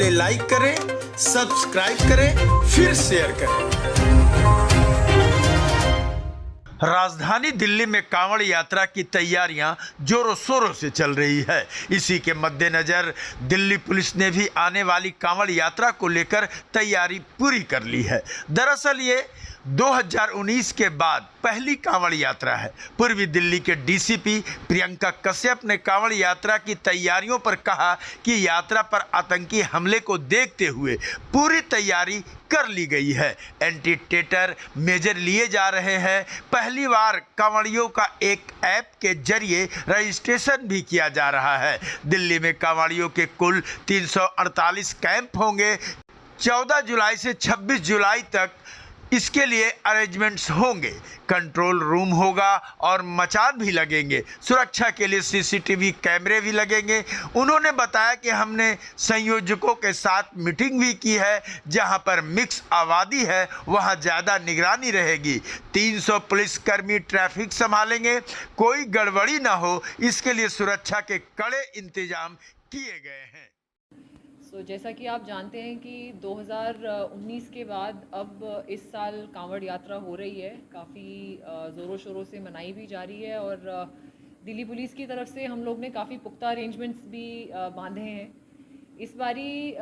Like करें, subscribe करें, फिर शेयर करें। राजधानी दिल्ली में कांवड़ यात्रा की तैयारियां जोरों शोरों से चल रही है। इसी के मद्देनजर दिल्ली पुलिस ने भी आने वाली कांवड़ यात्रा को लेकर तैयारी पूरी कर ली है। दरअसल ये 2019 के बाद पहली कांवड़ यात्रा है। पूर्वी दिल्ली के डीसीपी प्रियंका कश्यप ने कांवड़ यात्रा की तैयारियों पर कहा कि यात्रा पर आतंकी हमले को देखते हुए पूरी तैयारी कर ली गई है। एंटी टेरर मेजर लिए जा रहे हैं। पहली बार कांवड़ियों का एक ऐप के जरिए रजिस्ट्रेशन भी किया जा रहा है। दिल्ली में कांवड़ियों के कुल 348 कैंप होंगे। 14 जुलाई से 26 जुलाई तक इसके लिए अरेंजमेंट्स होंगे। कंट्रोल रूम होगा और मचान भी लगेंगे। सुरक्षा के लिए सीसीटीवी कैमरे भी लगेंगे। उन्होंने बताया कि हमने संयोजकों के साथ मीटिंग भी की है। जहां पर मिक्स आबादी है वहां ज़्यादा निगरानी रहेगी। 300 पुलिसकर्मी ट्रैफिक संभालेंगे। कोई गड़बड़ी ना हो, इसके लिए सुरक्षा के कड़े इंतजाम किए गए हैं। जैसा कि आप जानते हैं कि 2019 के बाद अब इस साल कांवड़ यात्रा हो रही है। काफ़ी ज़ोरों शोरों से मनाई भी जा रही है और दिल्ली पुलिस की तरफ से हम लोग ने काफ़ी पुख्ता अरेंजमेंट्स भी बांधे हैं। इस बारी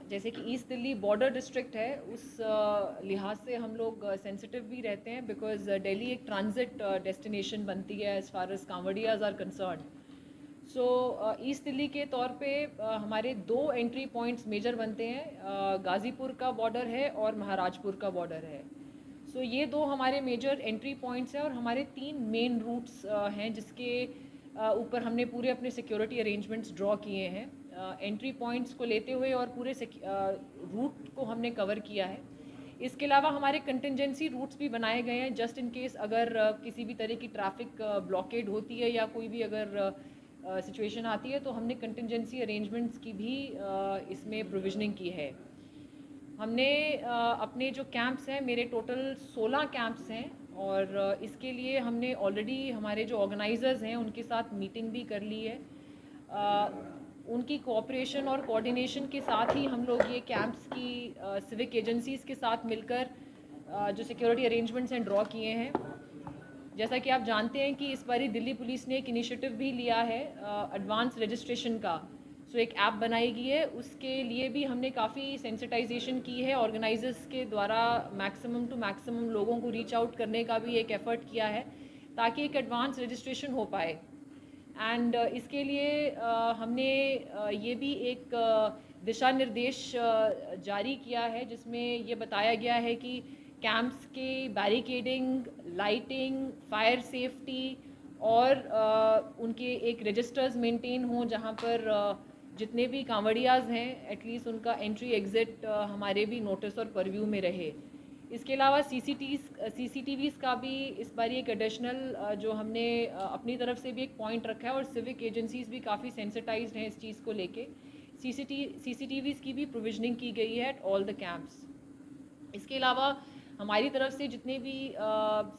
जैसे कि ईस्ट दिल्ली बॉर्डर डिस्ट्रिक्ट है, उस लिहाज से हम लोग सेंसिटिव भी रहते हैं बिकॉज दिल्ली एक ट्रांजिट डेस्टिनेशन बनती है एज़ फार एज कांवड़ियाज are concern. So east Delhi के तौर पे हमारे 2 एंट्री पॉइंट्स मेजर बनते हैं। गाज़ीपुर का बॉर्डर है और महाराजपुर का बॉर्डर है। सो ये 2 हमारे मेजर एंट्री पॉइंट्स हैं और हमारे 3 मेन रूट्स हैं जिसके ऊपर हमने पूरे अपने सिक्योरिटी अरेंजमेंट्स ड्रॉ किए हैं। एंट्री पॉइंट्स को लेते हुए और पूरे रूट को हमने कवर किया है। इसके अलावा हमारे कंटिजेंसी रूट्स भी बनाए गए हैं जस्ट इन केस अगर किसी भी तरह की ट्रैफिक ब्लॉकेड होती है या कोई भी अगर सिचुएशन आती है तो हमने कंटिजेंसी अरेंजमेंट्स की भी इसमें प्रोविजनिंग की है। हमने अपने जो कैंप्स हैं, मेरे टोटल 16 कैंप्स हैं और इसके लिए हमने ऑलरेडी हमारे जो ऑर्गेनाइजर्स हैं उनके साथ मीटिंग भी कर ली है। उनकी कोऑपरेशन और कोऑर्डिनेशन के साथ ही हम लोग ये कैंप्स की सिविक एजेंसीज़ के साथ मिलकर जो सिक्योरिटी अरेंजमेंट्स हैं ड्रॉ किए हैं। जैसा कि आप जानते हैं कि इस बारी दिल्ली पुलिस ने एक इनिशिएटिव भी लिया है एडवांस रजिस्ट्रेशन का। एक ऐप बनाई गई है, उसके लिए भी हमने काफ़ी सेंसिटाइजेशन की है। ऑर्गेनाइजर्स के द्वारा मैक्सिमम टू मैक्सिमम लोगों को रीच आउट करने का भी एक एफर्ट किया है ताकि एक एडवांस रजिस्ट्रेशन हो पाए। एंड इसके लिए हमने ये भी एक दिशा निर्देश जारी किया है जिसमें ये बताया गया है कि कैंप्स के बैरिकेडिंग, लाइटिंग, फायर सेफ्टी और उनके एक रजिस्टर्स मेंटेन हों जहां पर जितने भी कांवड़ियाज हैं एटलीस्ट उनका एंट्री एग्ज़िट हमारे भी नोटिस और परव्यू में रहे। इसके अलावा सीसीटीवीज़ का भी इस बार एक एडिशनल जो हमने अपनी तरफ से भी एक पॉइंट रखा है और सिविक एजेंसीज़ भी काफ़ी सेंसिटाइज्ड हैं इस चीज़ को लेके। सीसीटीवीज़ की भी प्रोविजनिंग की गई है एट ऑल द कैंप्स। इसके अलावा हमारी तरफ से जितने भी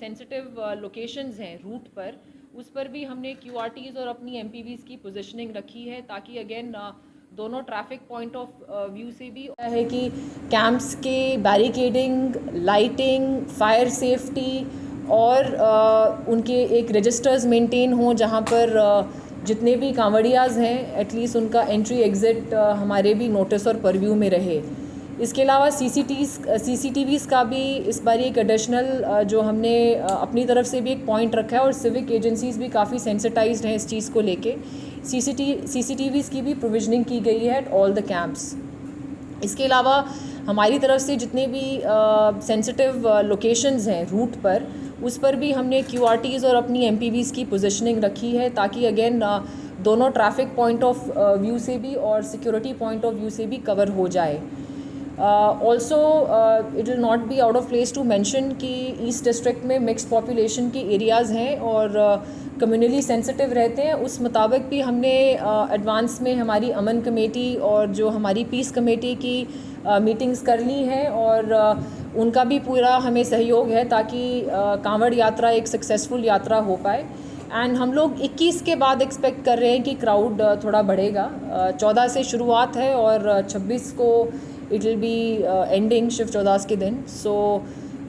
सेंसिटिव लोकेशंस हैं रूट पर, उस पर भी हमने QRTs और अपनी MPVs की पोजीशनिंग रखी है ताकि अगेन दोनों ट्रैफिक पॉइंट ऑफ व्यू से भी है कि कैंप्स के बैरिकेडिंग, लाइटिंग, फायर सेफ्टी और उनके एक रजिस्टर्स मेंटेन हों जहां पर जितने भी कांवड़ियाज हैं एटलीस्ट उनका एंट्री एग्ज़िट हमारे भी नोटिस और परव्यू में रहे। इसके अलावा CCTVs का भी इस बार एक एडिशनल जो हमने अपनी तरफ से भी एक पॉइंट रखा है और सिविक एजेंसीज़ भी काफ़ी सेंसिटाइज्ड हैं इस चीज़ को लेके। CCTVs की भी प्रोविजनिंग की गई है एट ऑल द कैंप्स। इसके अलावा हमारी तरफ से जितने भी सेंसिटिव लोकेशंस हैं रूट पर, उस पर भी हमने QRTs और अपनी MPVs की पोजीशनिंग रखी है ताकि अगेन दोनों ट्रैफिक पॉइंट ऑफ व्यू से भी और सिक्योरिटी पॉइंट ऑफ व्यू से भी कवर हो जाए। Also it will not be out of place to mention कि ईस्ट डिस्ट्रिक्ट में मिक्स पॉपुलेशन की एरियाज़ हैं और कम्युनली सेंसिटिव रहते हैं। उस मुताबिक भी हमने एडवांस में हमारी अमन कमेटी और जो हमारी पीस कमेटी की मीटिंग्स कर ली हैं और उनका भी पूरा हमें सहयोग है ताकि कांवड़ यात्रा एक सक्सेसफुल यात्रा हो पाए। एंड हम लोग 21 के बाद एक्सपेक्ट कर रहे हैं कि क्राउड थोड़ा बढ़ेगा। 14 से शुरुआत है और 26 को it will be ending Shiv Chaudas के दिन। सो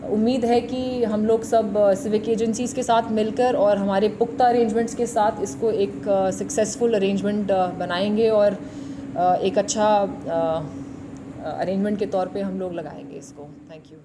उम्मीद है कि हम लोग सब सिविक एजेंसीज़ के साथ मिलकर और हमारे पुख्ता अरेंजमेंट्स के साथ इसको एक सक्सेसफुल अरेंजमेंट बनाएंगे और एक अच्छा अरेंजमेंट के तौर पे हम लोग लगाएंगे इसको। Thank you.